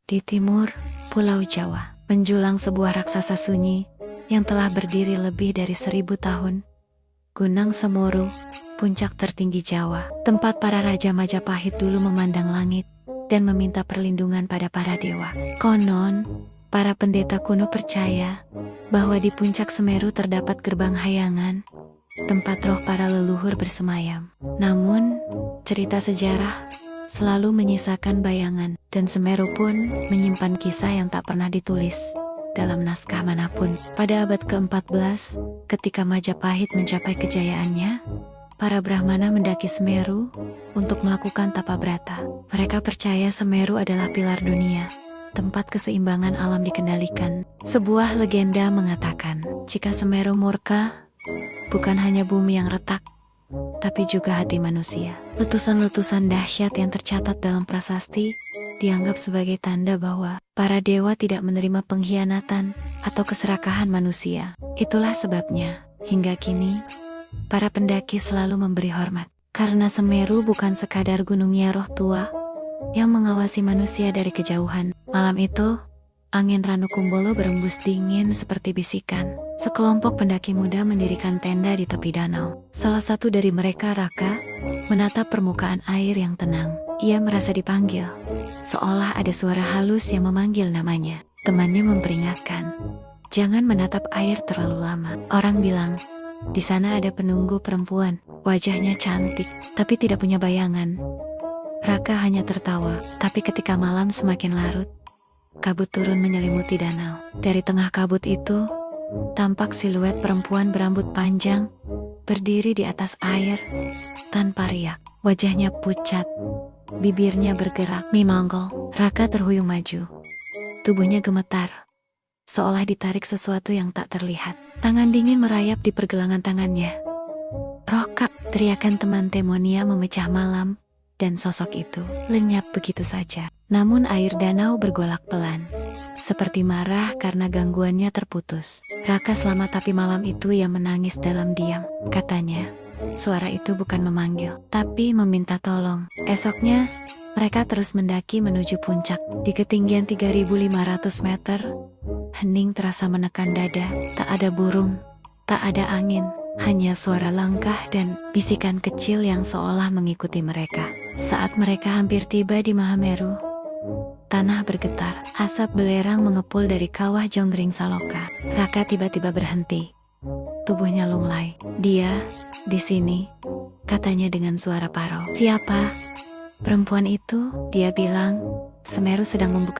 Di timur, Pulau Jawa, menjulang sebuah raksasa sunyi yang telah berdiri lebih dari 1000 tahun. Gunung Semeru, puncak tertinggi Jawa, tempat para raja Majapahit dulu memandang langit dan meminta perlindungan pada para dewa. Konon, para pendeta kuno percaya bahwa di puncak Semeru terdapat gerbang hayangan, tempat roh para leluhur bersemayam. Namun, cerita sejarah selalu menyisakan bayangan, dan Semeru pun menyimpan kisah yang tak pernah ditulis dalam naskah manapun. Pada abad ke-14, ketika Majapahit mencapai kejayaannya, para Brahmana mendaki Semeru untuk melakukan tapa brata. Mereka percaya Semeru adalah pilar dunia, tempat keseimbangan alam dikendalikan. Sebuah legenda mengatakan, jika Semeru murka, bukan hanya bumi yang retak, tapi juga hati manusia. Letusan-letusan dahsyat yang tercatat dalam prasasti dianggap sebagai tanda bahwa para dewa tidak menerima pengkhianatan atau keserakahan manusia. Itulah sebabnya, hingga kini, para pendaki selalu memberi hormat. Karena Semeru bukan sekadar gunungnya roh tua yang mengawasi manusia dari kejauhan. Malam itu, angin Ranu Kumbolo berembus dingin seperti bisikan. Sekelompok pendaki muda mendirikan tenda di tepi danau. Salah satu dari mereka, Raka, menatap permukaan air yang tenang. Ia merasa dipanggil, seolah ada suara halus yang memanggil namanya. Temannya memperingatkan, jangan menatap air terlalu lama. Orang bilang, di sana ada penunggu perempuan, wajahnya cantik, tapi tidak punya bayangan. Raka hanya tertawa, tapi ketika malam semakin larut, kabut turun menyelimuti danau. Dari tengah kabut itu, tampak siluet perempuan berambut panjang, berdiri di atas air, tanpa riak. Wajahnya pucat, bibirnya bergerak, memanggil. Raka terhuyung maju. Tubuhnya gemetar, seolah ditarik sesuatu yang tak terlihat. Tangan dingin merayap di pergelangan tangannya. "Roka!" teriakan teman Temonia memecah malam, dan sosok itu lenyap begitu saja. Namun air danau bergolak pelan, seperti marah karena gangguannya terputus. Raka selamat, tapi malam itu ia menangis dalam diam. Katanya, suara itu bukan memanggil, tapi meminta tolong. Esoknya, mereka terus mendaki menuju puncak. Di ketinggian 3.500 meter, hening terasa menekan dada. Tak ada burung, tak ada angin, hanya suara langkah dan bisikan kecil yang seolah mengikuti mereka. Saat mereka hampir tiba di Mahameru, tanah bergetar, asap belerang mengepul dari kawah Jonggring Saloka. Raka tiba-tiba berhenti. Tubuhnya lunglai. "Dia di sini," katanya dengan suara parau. "Siapa?" "Perempuan itu," dia bilang. "Semeru sedang membuka